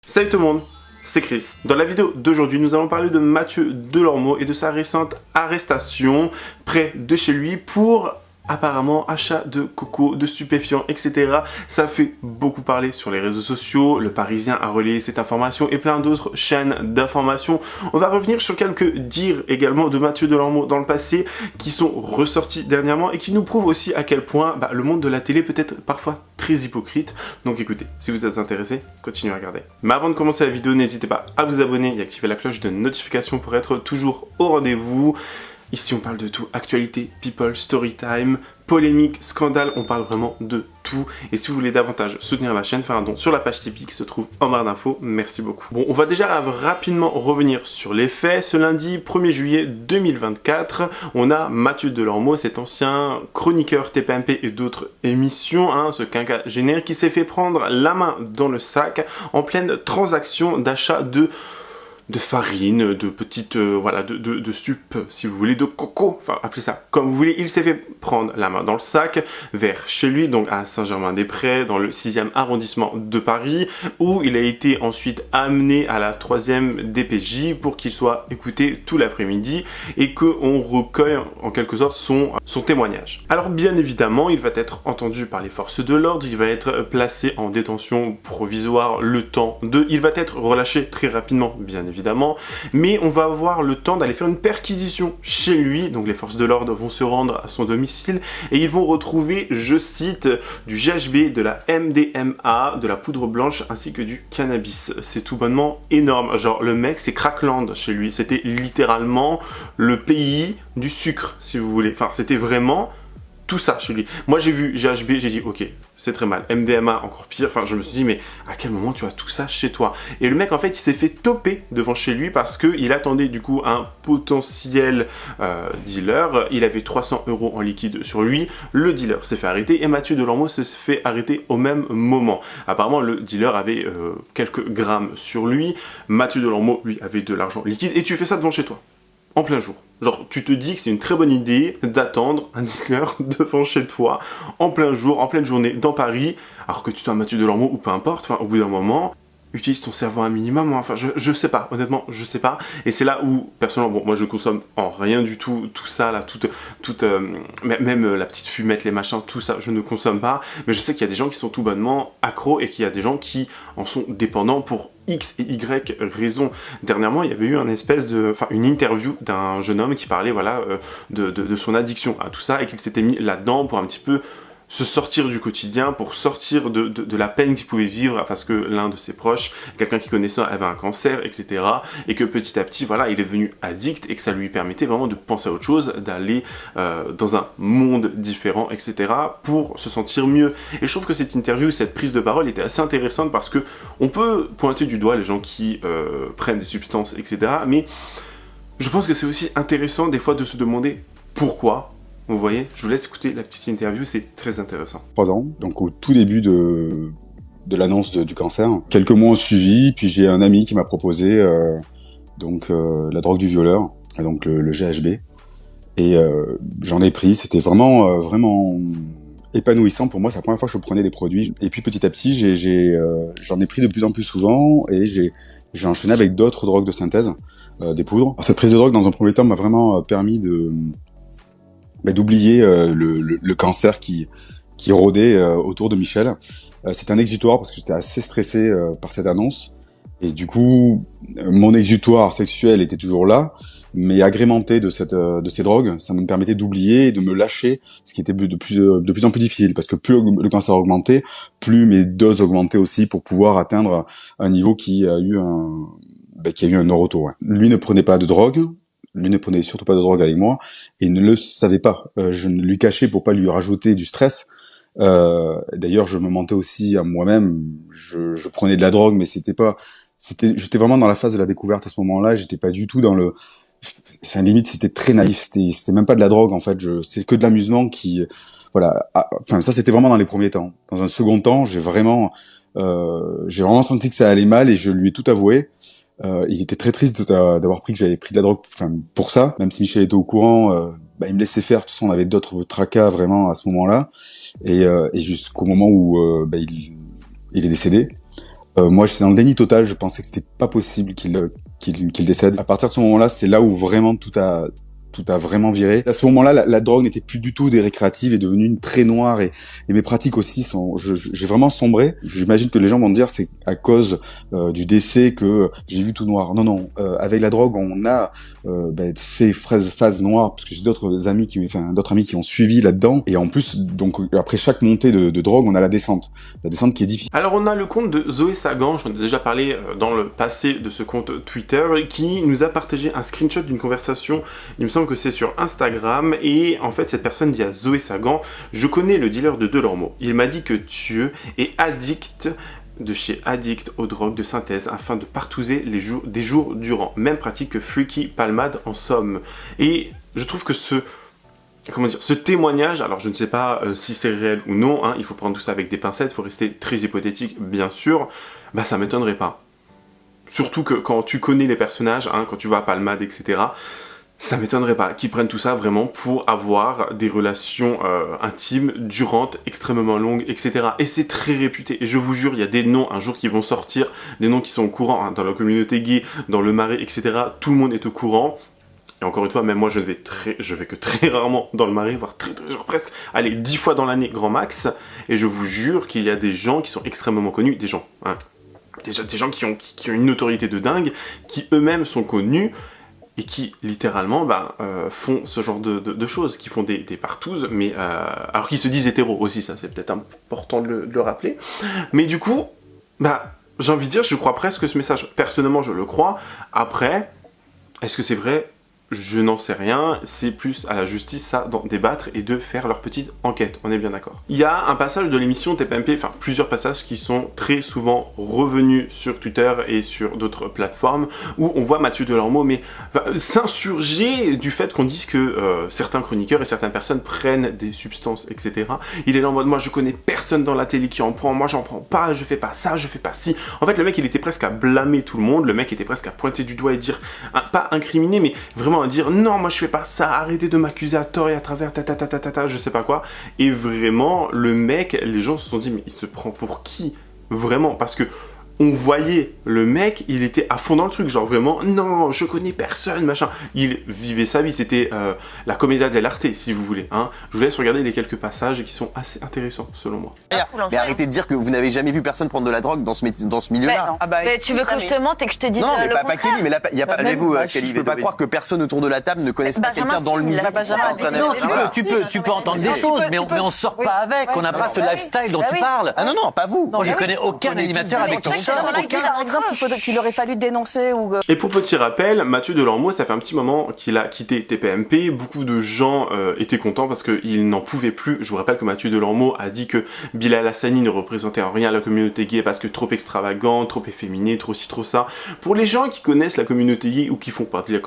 Salut tout le monde, c'est Chris. Dans la vidéo d'aujourd'hui, nous allons parler de Mathieu Delormeau et de sa récente arrestation près de chez lui pour apparemment achat de coco, de stupéfiants, etc. Ça fait beaucoup parler sur les réseaux sociaux. Le Parisien a relayé cette information et plein d'autres chaînes d'informations. On va revenir sur quelques dires également de Mathieu Delormeau dans le passé qui sont ressortis dernièrement et qui nous prouvent aussi à quel point le monde de la télé peut être parfois très hypocrite. Donc écoutez, si vous êtes intéressé, continuez à regarder. Mais avant de commencer la vidéo, n'hésitez pas à vous abonner et activer la cloche de notification pour être toujours au rendez-vous. Ici on parle de tout, actualité, people, story time, polémique, scandale, on parle vraiment de tout. Et si vous voulez davantage soutenir la chaîne, faire un don sur la page Tipeee qui se trouve en barre d'infos. Merci beaucoup. Bon, on va déjà rapidement revenir sur les faits. Ce lundi 1er juillet 2024, on a Mathieu Delormeau, cet ancien chroniqueur TPMP et d'autres émissions, ce quinquagénaire qui s'est fait prendre la main dans le sac en pleine transaction d'achat de farine, de petites, de stup, si vous voulez, de coco, enfin, appelez ça comme vous voulez. Il s'est fait prendre la main dans le sac vers chez lui, donc à Saint-Germain-des-Prés, dans le 6e arrondissement de Paris, où il a été ensuite amené à la 3e DPJ pour qu'il soit écouté tout l'après-midi et qu'on recueille en quelque sorte son témoignage. Alors bien évidemment, il va être entendu par les forces de l'ordre, il va être placé en détention provisoire le temps de... Il va être relâché très rapidement, bien évidemment, mais on va avoir le temps d'aller faire une perquisition chez lui. Donc les forces de l'ordre vont se rendre à son domicile et ils vont retrouver, je cite, du GHB, de la MDMA, de la poudre blanche ainsi que du cannabis. C'est tout bonnement énorme. Genre le mec, c'est Crackland chez lui. C'était littéralement le pays du sucre, si vous voulez. Enfin, c'était vraiment tout ça chez lui. Moi j'ai vu GHB, j'ai dit ok, c'est très mal. MDMA encore pire. Enfin je me suis dit mais à quel moment tu as tout ça chez toi? Et le mec en fait il s'est fait toper devant chez lui parce que il attendait du coup un potentiel dealer. Il avait 300 € en liquide sur lui. Le dealer s'est fait arrêter et Mathieu Delormeau se fait arrêter au même moment. Apparemment le dealer avait quelques grammes sur lui. Mathieu Delormeau lui avait de l'argent liquide et tu fais ça devant chez toi. En plein jour. Genre, tu te dis que c'est une très bonne idée d'attendre un dealer devant chez toi, en plein jour, en pleine journée, dans Paris, alors que tu sois Mathieu Delormeau ou peu importe, enfin, au bout d'un moment, utilise ton cerveau un minimum, enfin, je sais pas, honnêtement, je sais pas, et c'est là où, personnellement, bon, moi je consomme en rien du tout, tout ça, là, même la petite fumette, les machins, tout ça, je ne consomme pas, mais je sais qu'il y a des gens qui sont tout bonnement accros, et qu'il y a des gens qui en sont dépendants pour X et Y raisons. Dernièrement, il y avait eu une interview d'un jeune homme qui parlait, de son addiction à tout ça, et qu'il s'était mis là-dedans pour un petit peu se sortir du quotidien, pour sortir de la peine qu'il pouvait vivre parce que l'un de ses proches, quelqu'un qu'il connaissait, avait un cancer, etc. Et que petit à petit, il est devenu addict et que ça lui permettait vraiment de penser à autre chose, d'aller dans un monde différent, etc. pour se sentir mieux. Et je trouve que cette interview, cette prise de parole était assez intéressante parce que on peut pointer du doigt les gens qui prennent des substances, etc. Mais je pense que c'est aussi intéressant des fois de se demander pourquoi. Vous voyez, je vous laisse écouter la petite interview, c'est très intéressant. 3 ans, donc au tout début de l'annonce du cancer. Quelques mois ont suivi, puis j'ai un ami qui m'a proposé la drogue du violeur, donc le GHB. Et j'en ai pris, c'était vraiment épanouissant pour moi, c'est la première fois que je prenais des produits. Et puis petit à petit, j'en ai pris de plus en plus souvent, et j'ai enchaîné avec d'autres drogues de synthèse, des poudres. Cette prise de drogue, dans un premier temps, m'a vraiment permis d'oublier le cancer qui rôdait autour de Michel. C'était un exutoire parce que j'étais assez stressé par cette annonce. Et du coup, mon exutoire sexuel était toujours là, mais agrémenté de ces drogues, ça me permettait d'oublier et de me lâcher, ce qui était de plus en plus difficile, parce que plus le cancer augmentait, plus mes doses augmentaient aussi pour pouvoir atteindre un niveau qui a eu un non-retour. Ouais. Lui ne prenait pas de drogue. Lui ne prenait surtout pas de drogue avec moi et ne le savait pas. Je ne lui cachais pour pas lui rajouter du stress. D'ailleurs, je me mentais aussi à moi-même. Je prenais de la drogue, mais j'étais vraiment dans la phase de la découverte à ce moment-là. J'étais pas du tout dans le. Enfin, limite, c'était très naïf. C'était même pas de la drogue en fait. C'était que de l'amusement qui, voilà. Enfin, ça, c'était vraiment dans les premiers temps. Dans un second temps, j'ai vraiment senti que ça allait mal et je lui ai tout avoué. Il était très triste d'avoir que j'avais pris de la drogue, pour ça, même si Michel était au courant, il me laissait faire. De toute façon, on avait d'autres tracas vraiment à ce moment-là, et jusqu'au moment où il est décédé. Moi, j'étais dans le déni total. Je pensais que c'était pas possible qu'il décède. À partir de ce moment-là, c'est là où vraiment tout a vraiment viré. À ce moment-là, la drogue n'était plus du tout des récréatives, est devenue une très noire et mes pratiques aussi sont. J'ai vraiment sombré. J'imagine que les gens vont me dire c'est à cause du décès que j'ai vu tout noir. Non, non. Avec la drogue, on a ces phases noires parce que j'ai d'autres amis qui ont suivi là-dedans. Et en plus, donc après chaque montée de drogue, on a la descente qui est difficile. Alors on a le compte de Zoé Sagan, j'en ai déjà parlé dans le passé de ce compte Twitter, qui nous a partagé un screenshot d'une conversation, il me semble que c'est sur Instagram, et en fait cette personne dit à Zoé Sagan: je connais le dealer de Delormeau, il m'a dit que Thieu est addict de chez Addict aux drogues de synthèse afin de partouzer des jours durant, même pratique que Freaky Palmade en somme. Et je trouve que ce témoignage, alors je ne sais pas si c'est réel ou non, hein, il faut prendre tout ça avec des pincettes, il faut rester très hypothétique bien sûr, bah ça m'étonnerait pas. Surtout que quand tu connais les personnages, hein, quand tu vas à Palmade, etc., ça m'étonnerait pas qu'ils prennent tout ça vraiment pour avoir des relations intimes, durantes, extrêmement longues, etc. Et c'est très réputé. Et je vous jure, il y a des noms un jour qui vont sortir, des noms qui sont au courant, hein, dans la communauté gay, dans le Marais, etc. Tout le monde est au courant. Et encore une fois, même moi, je vais que très rarement dans le Marais, voire genre presque, allez, 10 fois dans l'année, grand max. Et je vous jure qu'il y a des gens qui sont extrêmement connus, des gens, hein, des gens qui ont une notoriété de dingue, qui eux-mêmes sont connus, et qui, littéralement, font ce genre de choses, qui font des partouzes, mais alors qu'ils se disent hétéros aussi, ça c'est peut-être important de le rappeler. Mais du coup, j'ai envie de dire, je crois presque ce message. Personnellement, je le crois. Après, est-ce que c'est vrai ? Je n'en sais rien, c'est plus à la justice ça d'en débattre et de faire leur petite enquête, on est bien d'accord. Il y a un passage de l'émission TPMP, enfin plusieurs passages qui sont très souvent revenus sur Twitter et sur d'autres plateformes où on voit Mathieu Delormeau s'insurger du fait qu'on dise que certains chroniqueurs et certaines personnes prennent des substances, etc. Il est là en mode moi je connais personne dans la télé qui en prend, moi j'en prends pas, je fais pas ça, je fais pas ci. En fait le mec il était presque à blâmer tout le monde, le mec était presque à pointer du doigt et dire, pas incriminer mais vraiment à dire non moi je fais pas ça, arrêtez de m'accuser à tort et à travers je sais pas quoi. Et vraiment le mec, les gens se sont dit mais il se prend pour qui vraiment, parce que on voyait le mec, il était à fond dans le truc, genre vraiment, non, je connais personne, machin. Il vivait sa vie, c'était la commedia dell'arte, si vous voulez. Hein. Je vous laisse regarder les quelques passages qui sont assez intéressants, selon moi. Mais arrêtez de dire que vous n'avez jamais vu personne prendre de la drogue dans ce milieu-là. Mais tu veux que je te mente et que je te dise non, mais le pas Kelly, mais là, il y a pas. Je peux pas croire que personne autour de la table ne connaisse pas quelqu'un dans le milieu. Non, tu peux entendre des choses, mais on sort pas avec. On n'a pas ce lifestyle dont tu parles. Ah non, pas vous. Moi, je connais aucun animateur avec ton ça. Par exemple, qu'il aurait fallu dénoncer ou... Et pour petit rappel, Mathieu Delormeau, ça fait un petit moment qu'il a quitté TPMP. Beaucoup de gens étaient contents parce qu'ils n'en pouvaient plus. Je vous rappelle que Mathieu Delormeau a dit que Bilal Hassani ne représentait en rien la communauté gay parce que trop extravagant, trop efféminé, trop ci, trop ça. Pour les gens qui connaissent la communauté gay ou qui font partie de la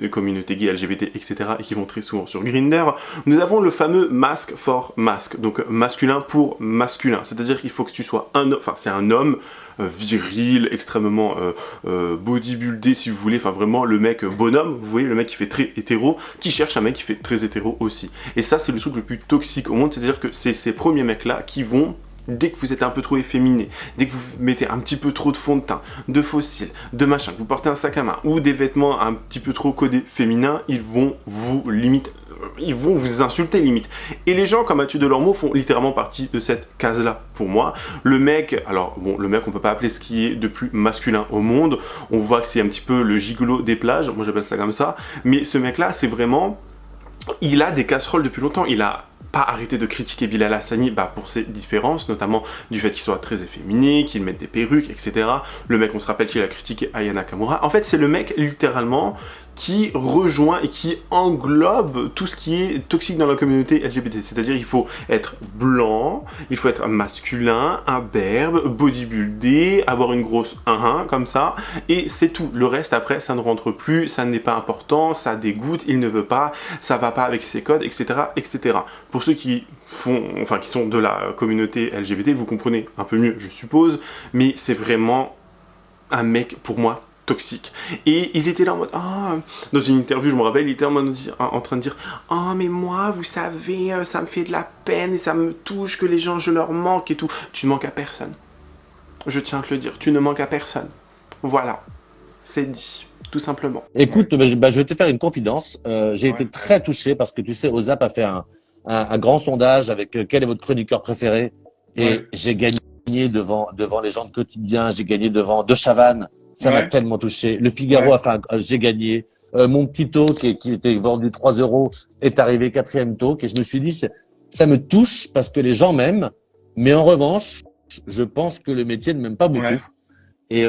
communauté gay, LGBT, etc. et qui vont très souvent sur Grindr, nous avons le fameux mask for mask. Donc masculin pour masculin. C'est-à-dire qu'il faut que tu sois un homme, enfin c'est un homme viril, extrêmement bodybuildé si vous voulez, enfin vraiment le mec bonhomme, vous voyez le mec qui fait très hétéro, qui cherche un mec qui fait très hétéro aussi. Et ça c'est le truc le plus toxique au monde, c'est-à-dire que c'est ces premiers mecs là qui vont, dès que vous êtes un peu trop efféminé, dès que vous mettez un petit peu trop de fond de teint, de fossiles, de machin, que vous portez un sac à main ou des vêtements un petit peu trop codés féminins, ils vont vous ils vont vous insulter limite. Et les gens comme Mathieu Delormeau font littéralement partie de cette case-là pour moi. Le mec, alors bon, le mec on peut pas appeler ce qui est de plus masculin au monde. On voit que c'est un petit peu le gigolo des plages, moi j'appelle ça comme ça. Mais ce mec-là, c'est vraiment, il a des casseroles depuis longtemps. Il a pas arrêté de critiquer Bilal Hassani pour ses différences, notamment du fait qu'il soit très efféminé, qu'il mette des perruques, etc. Le mec, on se rappelle qu'il a critiqué Aya Nakamura. En fait, c'est le mec, littéralement, qui rejoint et qui englobe tout ce qui est toxique dans la communauté LGBT. C'est-à-dire il faut être blanc, il faut être masculin, imberbe, bodybuildé, avoir une grosse 1-1 comme ça, et c'est tout. Le reste après, ça ne rentre plus, ça n'est pas important, ça dégoûte, il ne veut pas, ça va pas avec ses codes, etc., etc. Pour ceux qui sont de la communauté LGBT, vous comprenez un peu mieux, je suppose, mais c'est vraiment un mec, pour moi, toxique. Et il était là en mode dans une interview, je me rappelle, il était en train de dire mais moi, vous savez, ça me fait de la peine et ça me touche que les gens, je leur manque et tout. Tu ne manques à personne. Je tiens à te le dire, tu ne manques à personne. Voilà, c'est dit, tout simplement. Écoute, je vais te faire une confidence. J'ai été très touché parce que tu sais, OZAP a fait un grand sondage avec quel est votre chroniqueur préféré et j'ai gagné devant les gens de quotidien, j'ai gagné devant De Chavannes. Ça m'a tellement touché. Le Figaro a fait j'ai gagné. Mon petit talk qui était vendu 3 € est arrivé 4e talk et je me suis dit ça me touche parce que les gens m'aiment, mais en revanche, je pense que le métier ne m'aime pas beaucoup. Et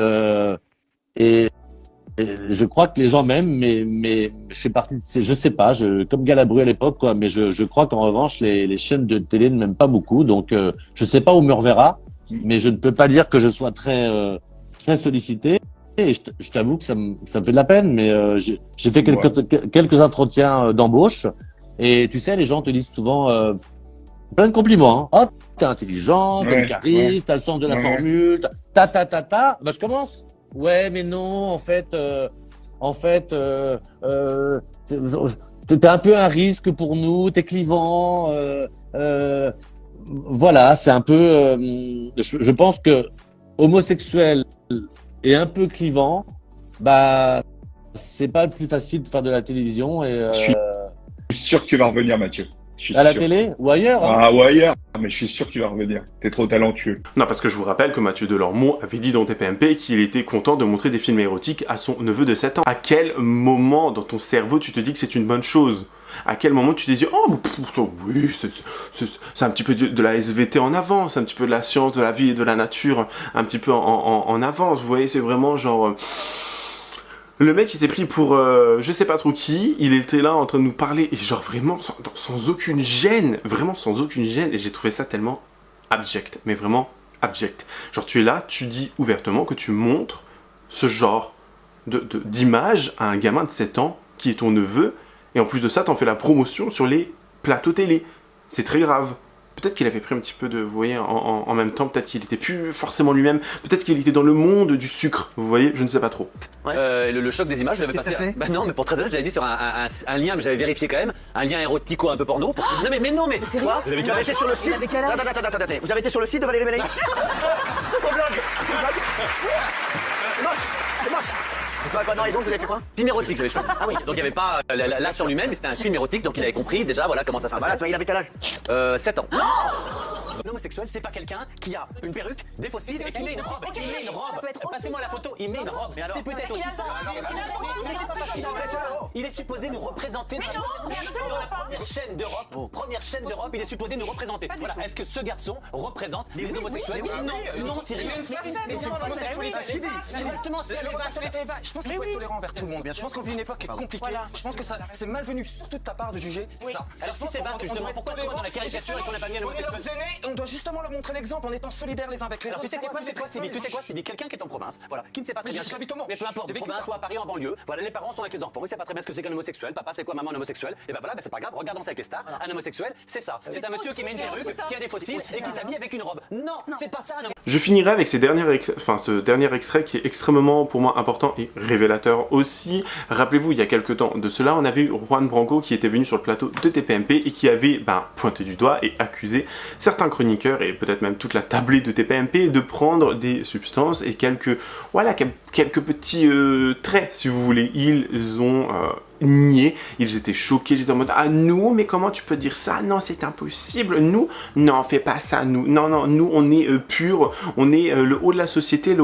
je crois que les gens m'aiment, mais je fais partie de je sais pas, comme Galabru à l'époque, quoi. Mais je crois qu'en revanche, les chaînes de télé ne m'aiment pas beaucoup. Donc, je sais pas où me reverra, mais je ne peux pas dire que je sois très sollicité. Et je t'avoue que ça me fait de la peine, mais j'ai fait quelques entretiens d'embauche. Et tu sais, les gens te disent souvent plein de compliments. Hein. Oh, t'es intelligent, t'as le charisme, t'as le sens de la formule, ta. Bah, je commence. Ouais, mais non, en fait, t'es un peu un risque pour nous, t'es clivant. Voilà, c'est un peu. Je pense que homosexuel et un peu clivant, bah, c'est pas le plus facile de faire de la télévision. Et je suis sûr que tu vas revenir, Mathieu. À la télé ou ailleurs hein. Ah, ou ailleurs, mais je suis sûr que tu vas revenir. T'es trop talentueux. Non, parce que je vous rappelle que Mathieu Delormeau avait dit dans TPMP qu'il était content de montrer des films érotiques à son neveu de 7 ans. À quel moment dans ton cerveau tu te dis que c'est une bonne chose? À quel moment tu te dis oh oui, c'est un petit peu de la SVT en avance, c'est un petit peu de la science, de la vie et de la nature, un petit peu en avance, vous voyez, c'est vraiment genre... Le mec il s'est pris pour je sais pas trop qui, il était là en train de nous parler, et genre vraiment sans aucune gêne, et j'ai trouvé ça tellement abject, mais vraiment abject. Genre tu es là, tu dis ouvertement que tu montres ce genre d'image à un gamin de 7 ans qui est ton neveu, et en plus de ça t'en fais la promotion sur les plateaux télé. C'est très grave. Peut-être qu'il avait pris un petit peu de, vous voyez, en même temps, peut-être qu'il était plus forcément lui-même, peut-être qu'il était dans le monde du sucre, vous voyez, je ne sais pas trop. Le choc des images, je l'avais passé. Bah non, mais pour très honnête, j'avais mis sur un lien, mais j'avais vérifié quand même, un lien érotico un peu porno. Non mais c'est quoi? Vous avez été sur le site? Attends, vous avez été sur le site de Valérie Mélanie? C'est son blog. C'est moche. Non, et donc vous avez fait quoi? Film érotique, j'avais choisi. Ah oui. Donc il n'y avait pas l'acte en lui-même, mais c'était un film érotique, donc il avait compris déjà voilà comment ça se passait. Voilà, toi, il avait quel âge? 7 ans. Un homosexuel, c'est pas quelqu'un qui a une perruque, des fossiles et qui met une robe. Passez-moi la photo, il met une robe. C'est peut-être aussi ça. Il est supposé nous représenter dans la première chaîne d'Europe. Première chaîne d'Europe, il est supposé nous représenter. Voilà. Est-ce que ce garçon représente les homosexuels? Non, Cyril. Je pense qu'il faut être tolérant envers tout le monde. Je pense qu'on vit une époque compliquée. Je pense que c'est malvenu, surtout de ta part, de juger ça. Alors si c'est vrai, justement, pourquoi on est dans la caricature et qu'on n'a pas mis un homosexuel? On doit justement leur montrer l'exemple en étant solidaires les uns avec les autres. Tu sais quoi, Sylvie, quelqu'un qui est en province, voilà, qui ne sait pas très bien. J'habite au Mans. Mais peu importe, en province ou à Paris, en banlieue, voilà, les parents sont avec les enfants, ils savent pas très bien ce que c'est qu'un homosexuel, papa c'est quoi, maman un homosexuel, et ben voilà, c'est pas grave, regardons ça avec les stars, un homosexuel, c'est ça. C'est un monsieur qui met une perruque, qui a des fossiles et qui s'habille avec une robe. Non, c'est pas ça un homosexuel. Je finirai avec ce dernier extrait qui est extrêmement pour moi important et révélateur aussi. Rappelez-vous, il y a quelques temps de cela, on avait eu Juan Branco qui était venu sur le plateau de TPMP et qui avait pointé du doigt et accusé certains chroniqueurs et peut-être même toute la tablée de TPMP de prendre des substances et quelques petits traits, si vous voulez. Ils ont nié, ils étaient choqués, ils étaient en mode ah nous, mais comment tu peux dire ça? Non, c'est impossible, nous, non, fais pas ça, nous, non, nous on est pur, on est le haut de la société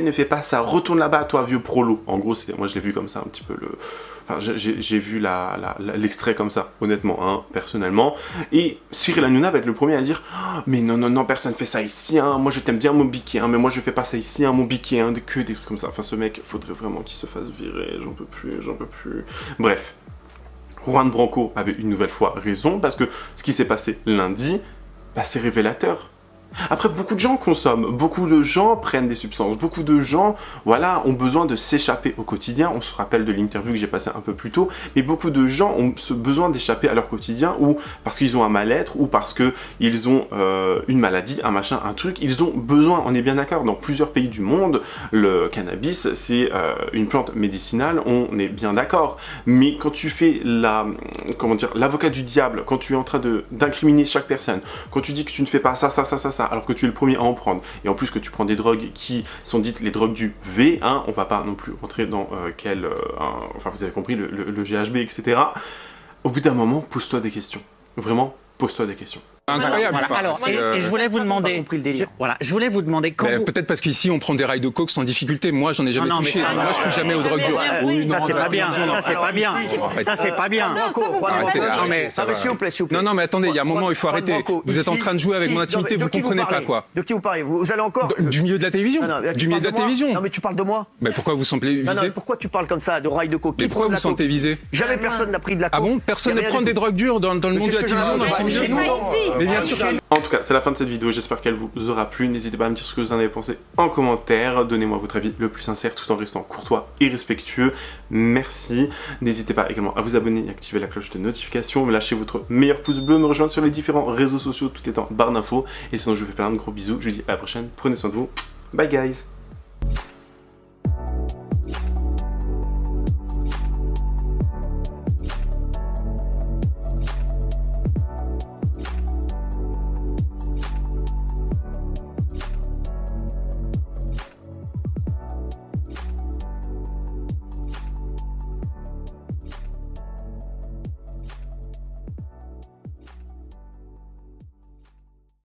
ne fait pas ça, retourne là-bas toi vieux prolo. En gros, moi je l'ai vu comme ça un petit peu enfin j'ai vu l'extrait comme ça, honnêtement, hein, personnellement, et Cyril Hanouna va être le premier à dire oh, mais non, personne fait ça ici, hein, moi je t'aime bien mon biquet, hein, mais moi je fais pas ça ici, hein, mon biquet, hein, que des trucs comme ça. Enfin ce mec, faudrait vraiment qu'il se fasse virer, j'en peux plus. Bref, Juan Branco avait une nouvelle fois raison, parce que ce qui s'est passé lundi, c'est révélateur. Après, beaucoup de gens consomment, beaucoup de gens prennent des substances, beaucoup de gens, voilà, ont besoin de s'échapper au quotidien. On se rappelle de l'interview que j'ai passée un peu plus tôt, mais beaucoup de gens ont ce besoin d'échapper à leur quotidien, ou parce qu'ils ont un mal-être, ou parce qu'ils ont une maladie, un machin, un truc. Ils ont besoin, on est bien d'accord, dans plusieurs pays du monde, le cannabis, c'est une plante médicinale, on est bien d'accord. Mais quand tu fais l'avocat du diable, quand tu es en train d'incriminer chaque personne, quand tu dis que tu ne fais pas ça, ça alors que tu es le premier à en prendre, et en plus que tu prends des drogues qui sont dites les drogues du V, hein, on va pas non plus rentrer dans enfin vous avez compris, le GHB, etc. Au bout d'un moment, pose-toi des questions. Vraiment, pose-toi des questions. Incroyable. Voilà. Alors, et je voulais vous demander, je voulais vous demander quand vous... Peut-être parce qu'ici on prend des rails de coke sans difficulté. Moi, j'en ai jamais touché. Moi, je touche jamais aux drogues dures. Oui, ça c'est pas bien. Ça c'est pas bien. Ça c'est pas bien. Non mais s'il vous plaît, s'il vous plaît. Non mais attendez, il y a un moment il faut arrêter. Vous êtes en train de jouer avec mon intimité, vous comprenez pas quoi. De qui vous parlez? Vous allez encore du milieu de la télévision. Du milieu de la télévision. Non mais tu parles de moi. Mais pourquoi vous semblez visé? Non, pourquoi tu parles comme ça de rails de coke? Mais pourquoi vous sentez visé? Jamais personne n'a pris de la coke. Ah bon? Personne ne prend des drogues dures dans le monde de la télévision, dans le milieu? Mais bien sûr. En tout cas, c'est la fin de cette vidéo, j'espère qu'elle vous aura plu. N'hésitez pas à me dire ce que vous en avez pensé en commentaire. Donnez-moi votre avis le plus sincère tout en restant courtois et respectueux. Merci. N'hésitez pas également à vous abonner et activer la cloche de notification. Me lâcher votre meilleur pouce bleu, me rejoindre sur les différents réseaux sociaux, tout est en barre d'infos. Et sinon, je vous fais plein de gros bisous. Je vous dis à la prochaine. Prenez soin de vous. Bye guys.